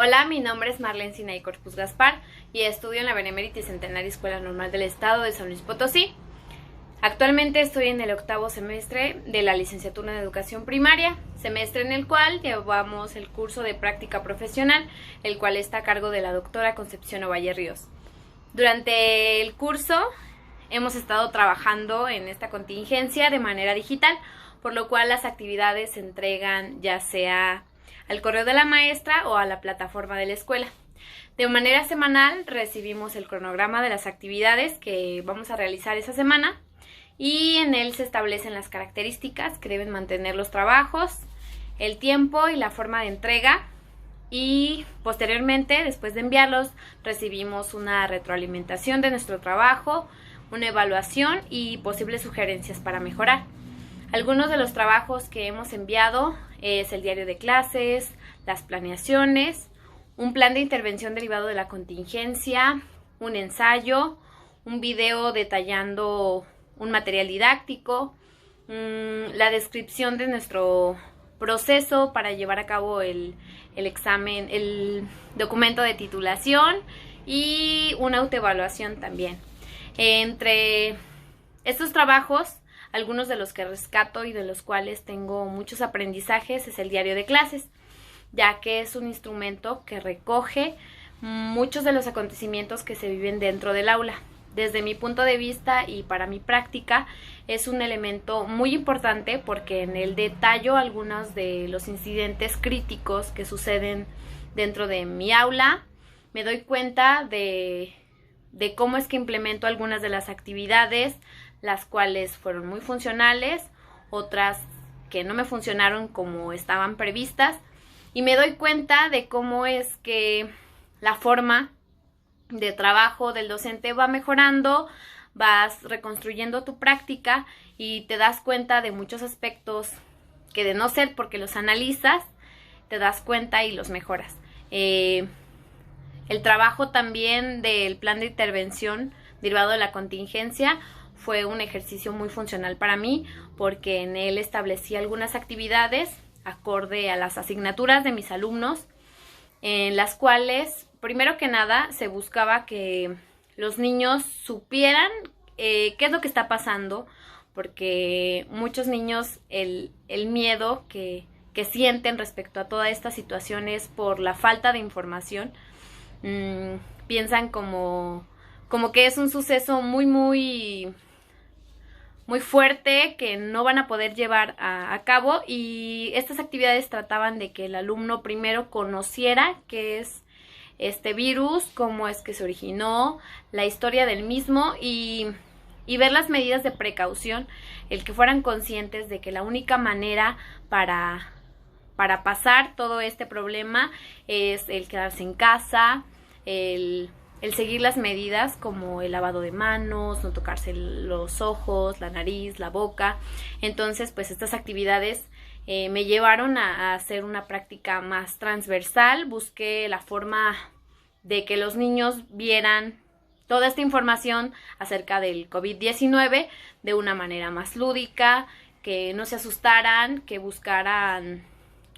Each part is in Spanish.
Hola, mi nombre es Marlene Sinaí Corpus Gaspar y estudio en la Benemérita y Centenaria Escuela Normal del Estado de San Luis Potosí. Actualmente estoy en el 8º semestre de la licenciatura en Educación Primaria, semestre en el cual llevamos el curso de práctica profesional, el cual está a cargo de la doctora Concepción Ovalle Ríos. Durante el curso hemos estado trabajando en esta contingencia de manera digital, por lo cual las actividades se entregan ya sea al correo de la maestra o a la plataforma de la escuela. De manera semanal recibimos el cronograma de las actividades que vamos a realizar esa semana y en él se establecen las características que deben mantener los trabajos, el tiempo y la forma de entrega, y posteriormente, después de enviarlos, recibimos una retroalimentación de nuestro trabajo, una evaluación y posibles sugerencias para mejorar. Algunos de los trabajos que hemos enviado es el diario de clases, las planeaciones, un plan de intervención derivado de la contingencia, un ensayo, un video detallando un material didáctico, la descripción de nuestro proceso para llevar a cabo el examen, el documento de titulación y una autoevaluación también. Entre estos trabajos, algunos de los que rescato y de los cuales tengo muchos aprendizajes es el diario de clases, ya que es un instrumento que recoge muchos de los acontecimientos que se viven dentro del aula. Desde mi punto de vista y para mi práctica es un elemento muy importante porque en él detallo algunos de los incidentes críticos que suceden dentro de mi aula. Me doy cuenta de cómo es que implemento algunas de las actividades, las cuales fueron muy funcionales, otras que no me funcionaron como estaban previstas, y me doy cuenta de cómo es que la forma de trabajo del docente va mejorando, vas reconstruyendo tu práctica y te das cuenta de muchos aspectos que, de no ser porque los analizas, te das cuenta y los mejoras. El trabajo también del plan de intervención derivado de la contingencia fue un ejercicio muy funcional para mí porque en él establecí algunas actividades acorde a las asignaturas de mis alumnos, en las cuales, primero que nada, se buscaba que los niños supieran qué es lo que está pasando, porque muchos niños el miedo que sienten respecto a toda esta situación es por la falta de información. Piensan como que es un suceso muy fuerte que no van a poder llevar a cabo, y estas actividades trataban de que el alumno primero conociera qué es este virus, cómo es que se originó, la historia del mismo y ver las medidas de precaución, el que fueran conscientes de que la única manera para pasar todo este problema es el quedarse en casa, el seguir las medidas como el lavado de manos, no tocarse los ojos, la nariz, la boca. Entonces, pues estas actividades me llevaron a hacer una práctica más transversal. Busqué la forma de que los niños vieran toda esta información acerca del COVID-19 de una manera más lúdica, que no se asustaran, que buscaran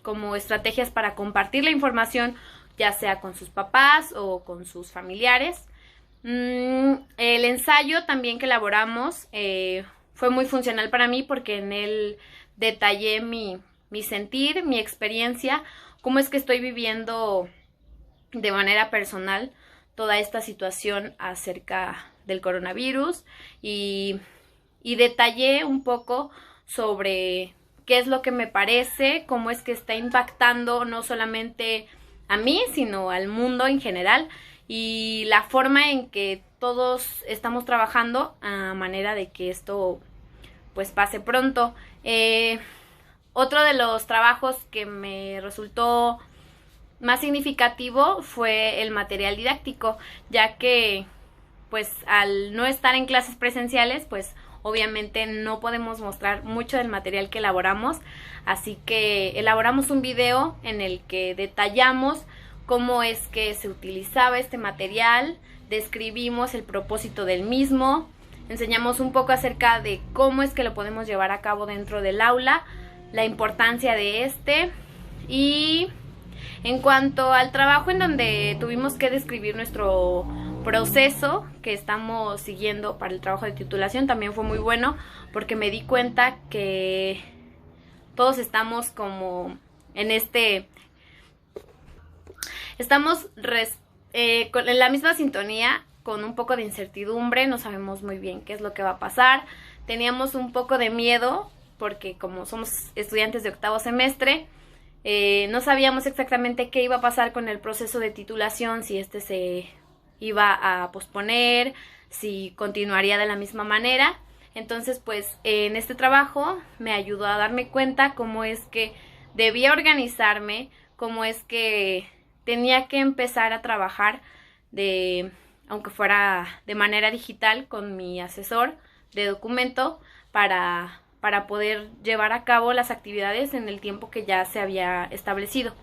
como estrategias para compartir la información, ya sea con sus papás o con sus familiares. El ensayo también que elaboramos fue muy funcional para mí porque en él detallé mi sentir, mi experiencia, cómo es que estoy viviendo de manera personal toda esta situación acerca del coronavirus, y detallé un poco sobre qué es lo que me parece, cómo es que está impactando no solamente a mí, sino al mundo en general, y la forma en que todos estamos trabajando a manera de que esto pues pase pronto. Otro de los trabajos que me resultó más significativo fue el material didáctico, ya que pues al no estar en clases presenciales, pues obviamente no podemos mostrar mucho del material que elaboramos, así que elaboramos un video en el que detallamos cómo es que se utilizaba este material, describimos el propósito del mismo, enseñamos un poco acerca de cómo es que lo podemos llevar a cabo dentro del aula, la importancia de este, y En cuanto al trabajo en donde tuvimos que describir nuestro proceso que estamos siguiendo para el trabajo de titulación, también fue muy bueno porque me di cuenta que todos estamos como en en la misma sintonía, con un poco de incertidumbre, no sabemos muy bien qué es lo que va a pasar. Teníamos un poco de miedo porque como somos estudiantes de octavo semestre, no sabíamos exactamente qué iba a pasar con el proceso de titulación, si se iba a posponer, si continuaría de la misma manera. Entonces, pues, en este trabajo me ayudó a darme cuenta cómo es que debía organizarme, cómo es que tenía que empezar a trabajar aunque fuera de manera digital, con mi asesor de documento para poder llevar a cabo las actividades en el tiempo que ya se había establecido.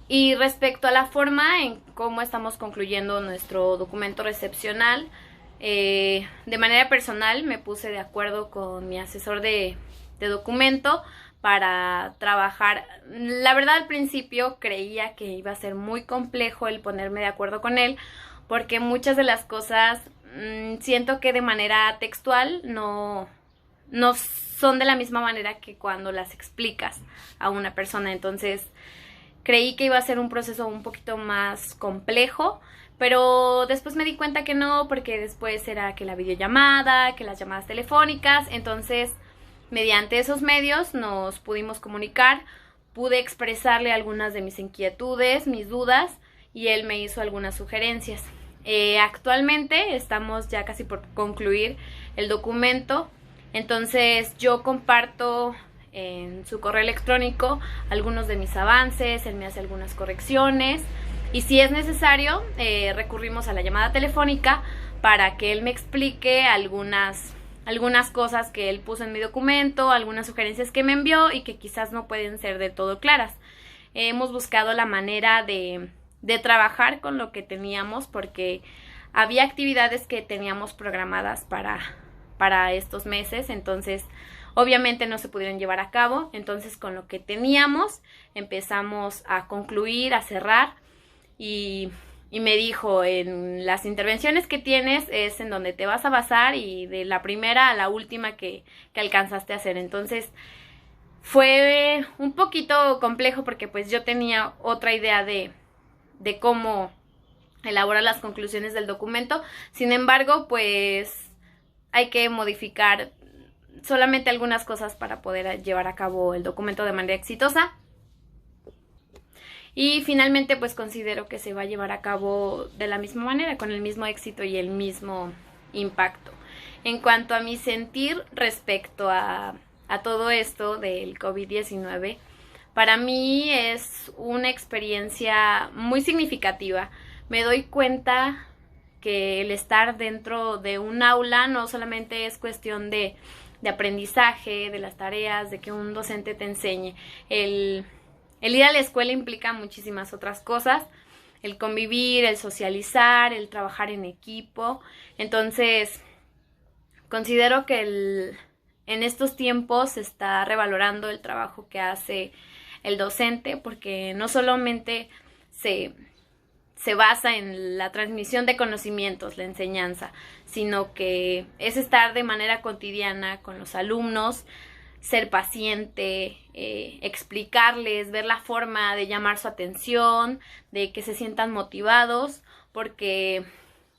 Y respecto a la forma en cómo estamos concluyendo nuestro documento recepcional, de manera personal me puse de acuerdo con mi asesor de documento para trabajar. La verdad, al principio creía que iba a ser muy complejo el ponerme de acuerdo con él, porque muchas de las cosas siento que de manera textual no son de la misma manera que cuando las explicas a una persona. Entonces creí que iba a ser un proceso un poquito más complejo, pero después me di cuenta que no, porque después era que la videollamada, que las llamadas telefónicas. Entonces, mediante esos medios nos pudimos comunicar, pude expresarle algunas de mis inquietudes, mis dudas, y él me hizo algunas sugerencias. Actualmente estamos ya casi por concluir el documento, entonces yo comparto en su correo electrónico algunos de mis avances, él me hace algunas correcciones, y si es necesario recurrimos a la llamada telefónica para que él me explique algunas cosas que él puso en mi documento, algunas sugerencias que me envió y que quizás no pueden ser del todo claras. Hemos buscado la manera de trabajar con lo que teníamos, porque había actividades que teníamos programadas para estos meses, entonces obviamente no se pudieron llevar a cabo. Entonces, con lo que teníamos empezamos a concluir, a cerrar, y me dijo: en las intervenciones que tienes es en donde te vas a basar, y de la primera a la última que alcanzaste a hacer. Entonces fue un poquito complejo porque pues yo tenía otra idea de cómo elaborar las conclusiones del documento. Sin embargo, pues hay que modificar solamente algunas cosas para poder llevar a cabo el documento de manera exitosa. Y finalmente pues considero que se va a llevar a cabo de la misma manera, con el mismo éxito y el mismo impacto. En cuanto a mi sentir respecto a todo esto del COVID-19, para mí es una experiencia muy significativa. Me doy cuenta que el estar dentro de un aula no solamente es cuestión de aprendizaje, de las tareas, de que un docente te enseñe. El ir a la escuela implica muchísimas otras cosas, el convivir, el socializar, el trabajar en equipo. Entonces, considero que en estos tiempos se está revalorando el trabajo que hace el docente, porque no solamente se basa en la transmisión de conocimientos, la enseñanza, sino que es estar de manera cotidiana con los alumnos, ser paciente, explicarles, ver la forma de llamar su atención, de que se sientan motivados, porque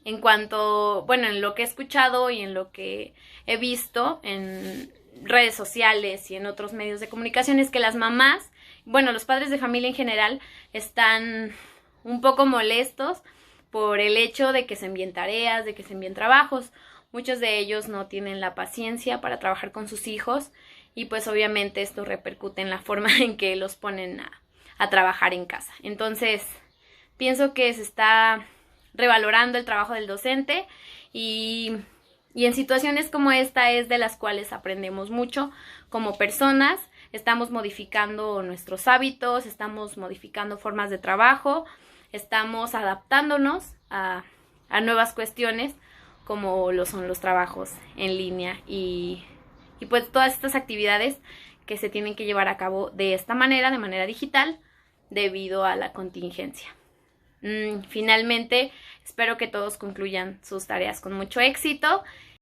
en lo que he escuchado y en lo que he visto en redes sociales y en otros medios de comunicación, es que las mamás, los padres de familia en general, están un poco molestos por el hecho de que se envíen tareas, de que se envíen trabajos. Muchos de ellos no tienen la paciencia para trabajar con sus hijos, y pues obviamente esto repercute en la forma en que los ponen a trabajar en casa. Entonces, pienso que se está revalorando el trabajo del docente, y en situaciones como esta es de las cuales aprendemos mucho como personas. Estamos modificando nuestros hábitos, estamos modificando formas de trabajo, estamos adaptándonos a nuevas cuestiones, como lo son los trabajos en línea y pues todas estas actividades que se tienen que llevar a cabo de esta manera, de manera digital, debido a la contingencia. Finalmente, espero que todos concluyan sus tareas con mucho éxito